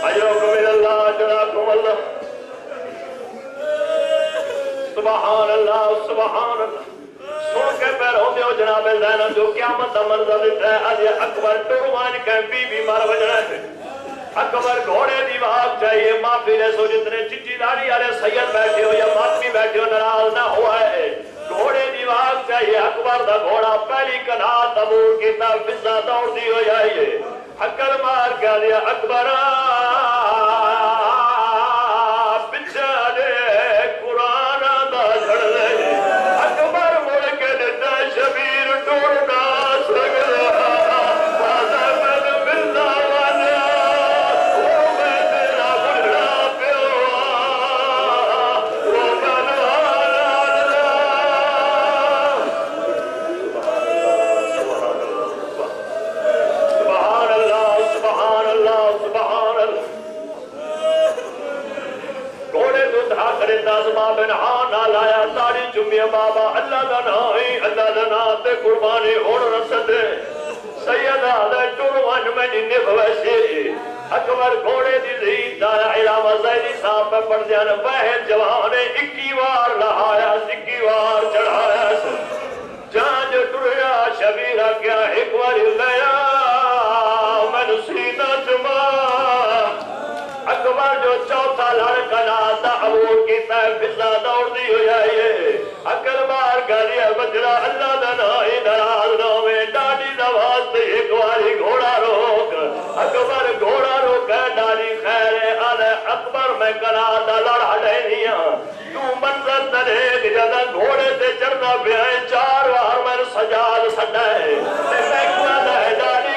اجرکم اللہ اجرکم اللہ سبحان اللہ سبحان اللہ سن کے پیروں دیو جناب زینب جو قیامت دا منظر دیتا ہے آج اکبر ٹروان کے بی بی مار بجنا ہے اکبر گھوڑے دی واق چاہیے معافی لے سو جتنے چچی داری آلے سید بیٹھے ہو یا ماتمی بیٹھے ہو نراز نہ ہوا ہے گھوڑے دی واق چاہیے اکبر دا گھوڑا پہلی کنات عبور کی تا فضا دوڑ دی ہو جائیے حکر مار کیا دیا اکبر بابا اللہ دا نائی اللہ دا ناتے قربانی ہون رسد سید آدھے ٹروان میں ننف ویسے اکبر گھوڑے دی زید دارا علامہ زیدی صاحب پہ پڑھ دیا نا بہت جوانے 21 وار لہایا 21 وار چڑھایا جہاں جو ٹریا شبیرہ کیا ایک وار لیا میں سینہ جمع اکبر جو چوتھا لڑکا ناتا عبور کی طرف فضا دوڑ دی ہو جائیے اکل بار گالیا بجرا اللہ دنائی نراز نوے ڈالی دواز سے ایک واری گھوڑا روک اکبر گھوڑا روک ہے ڈالی خیر آلے اکبر میں کناتا لڑا لینیا تو منظر تلیک جدا گھوڑے سے چڑھنا بیائیں 4 وار میں سجاد سڑھائے میں کوانا ہے ڈالی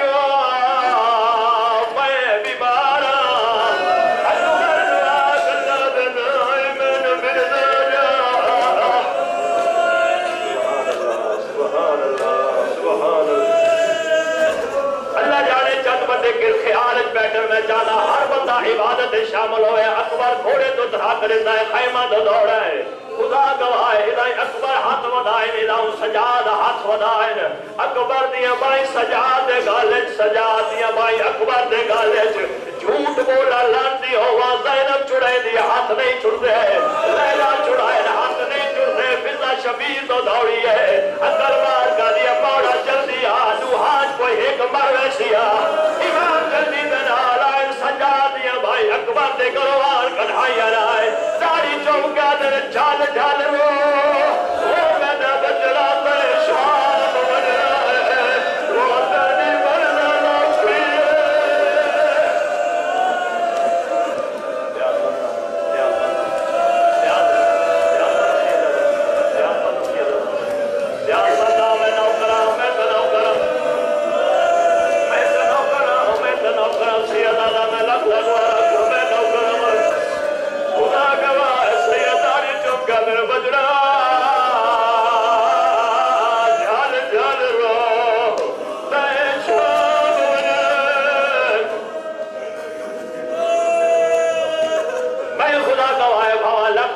خیالت بیٹھر میں جانا ہر بندہ عبادت شامل ہوئے اکبر گھوڑے تو دھا کرتا ہے خیمہ تو دوڑا ہے خدا گواہ ہے اکبر ہاتھ ودائیں ادھاؤں سجاد ہاتھ ودائیں اکبر دیا بھائی سجاد دے گالج سجاد دیا بھائی اکبر دے گالج جھوٹ بولا لانتی ہوا زینب چڑھے دیا ہاتھ نہیں چھڑتے ہیں لیلہ چڑھائے ہاتھ نہیں چھڑتے فضا شبیر تو دوڑی ہے اکبر مار کا دیا پاڑا چل دیا نوحاج کوئی ایک مرویسیا امام جلدی دنال آئے سجاد دیا بھائی اکبر دے گروار کڑھائی آئے ساری چونکہ دے جھال جھال رو وہ میں دے بچلا تے شاہ بنا وہ تنی مرنا لوٹی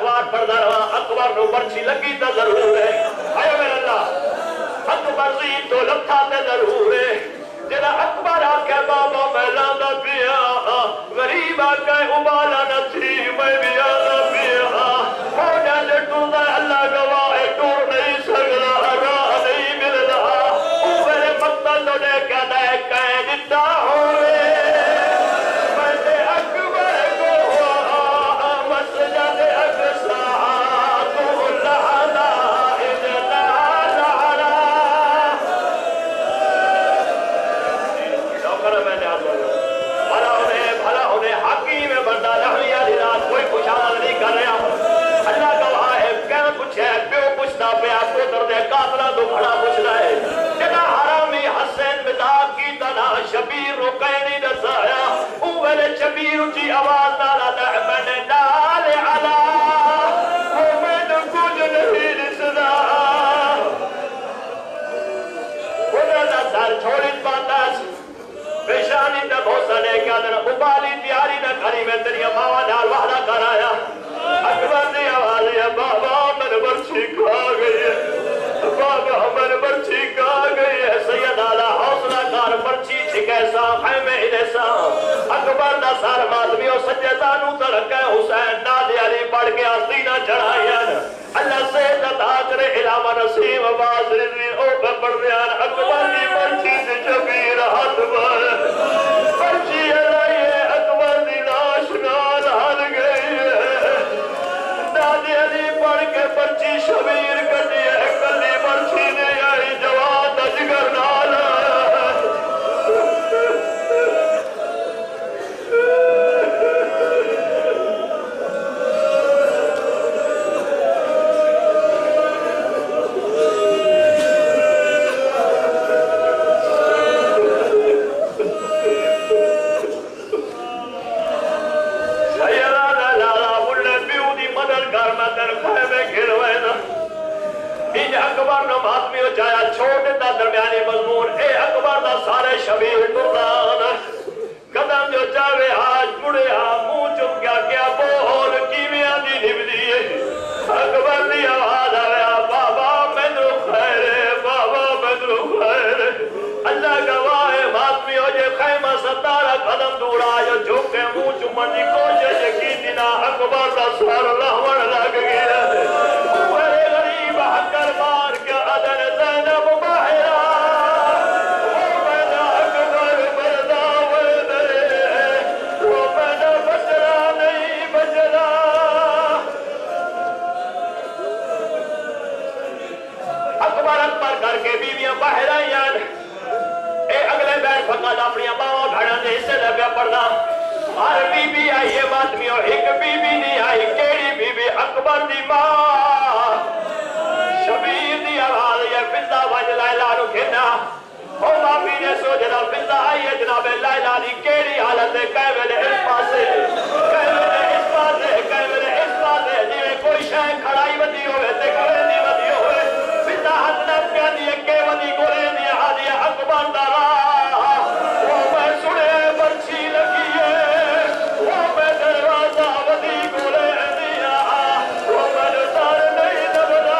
اکبر نو برچی لگی تا ضرور ہے آئے میرے اللہ اکبر زید تو لکھا تے ضرور ہے جنہ اکبر آکے بابا میں لانا پیا غریب آکے ابالا نہ تھی میں بھی آنا پیا ہونا لٹو دا اللہ گواہ ٹور نہیں سکتا راہ نہیں ملنا او میرے مقتل تو نے کیا دے کہیں جتا ہوئے شبیر رو کہنی نسایا اوہلے شبیر جی آواز نالا نعمن نال علا وہ میں نے کچھ نہیں رسنا انہیں نظر چھوڑی پاتا پیشانی تے بھوسنے کیا دن مبالی تیاری نہ کری میں تیری ماما نال وحدہ کرایا اکبر نے آواز ہے بابا میں برچی کھا گئی ہے بابا ہمیں برچی کھا گئی ہے سید آلہ حوصلہ کار برچی چھکے سا خیمے انہیں سا اکبر دا سار ماتمیوں سجدانو ترکے حسین نادی علی پڑھ کے آستینہ چڑھائیاں اللہ سے عطا کرے علامہ نسیم آواز رضوین او پہ پڑھ دیان اکبر دی مرچی سے شبیر ہاتھ بار مرچی علائیے اکبر دی ناش نال حل گئی نادی علی پڑھ کے مرچی شبیر کٹی ہے کلی مرچی نے آئی جواد اجگر نال اکبر نو ماتمی ہو جایا چھوٹے تا درمیانی مضمون اے اکبر دا سارے شبیر نوران قدم جو جاوے آج مڑے منہ چپ گیا بول کیمیاں دی نبدی اکبر دی آواز آیا بابا مینو خیر بابا مینو خیر اللہ گواہ ماتمی ہو جے خیمہ ستارہ قدم دورا جو جھوکے منہ چمن دی کوشش کی دینا اکبر دا سار لہوڑ لگ گیا حکر مار کے عدن زینب باہرہ وہ مینا اکبر مردا ویدے وہ مینا بچرا نہیں بچرا اکبر اکبر کر کے بیویاں باہر آئیاں اے اگلے بیٹھ فقط اپنی ماں گھڑا دے سے لگا پڑھنا ہر بی بی آئی ہے ماتمیوں ایک بی بی نہیں آئی کیڑی بی بی اکبر دی ماں شبیر دی آواز یہ فضا وج لیلہ نو کھنا او مامی نے سوچنا فضا آئی ہے جناب لیلہ دی کیڑی حالت ہے کہہ ویلے اس پاسے کہہ ویلے اس پاسے کہہ ویلے اس پاسے جیوے کوئی شاہ کھڑائی ودی ہوئے تے گھڑے دی ودی ہوئے فضا حد نب کیا دیئے کہ ودی گھڑے دی آدھی اکبر دارا وہ میں سنے برچی لگی ہے وہ میں دروازہ ودی گھڑے دیا وہ میں نظر نہیں نبدا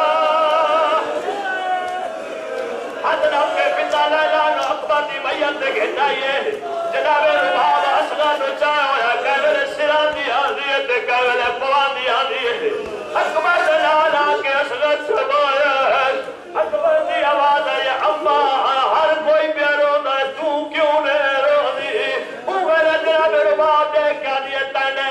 حضرت کے پتا لیلہ نو اکبر دی میت دے گھٹائیے جناب رباب اصغر نو چاہے ہویا کہوے سران دی آدھی ہے کہوے پوان دی آدھی ہے اکبر لیلہ کے اصغر سبایا ہے اکبر دی آواز ہے یا اماں ہر کوئی پیارو دا تو کیوں نے رو دی وہ میرے جناب رباب دے کیا دیئے تینے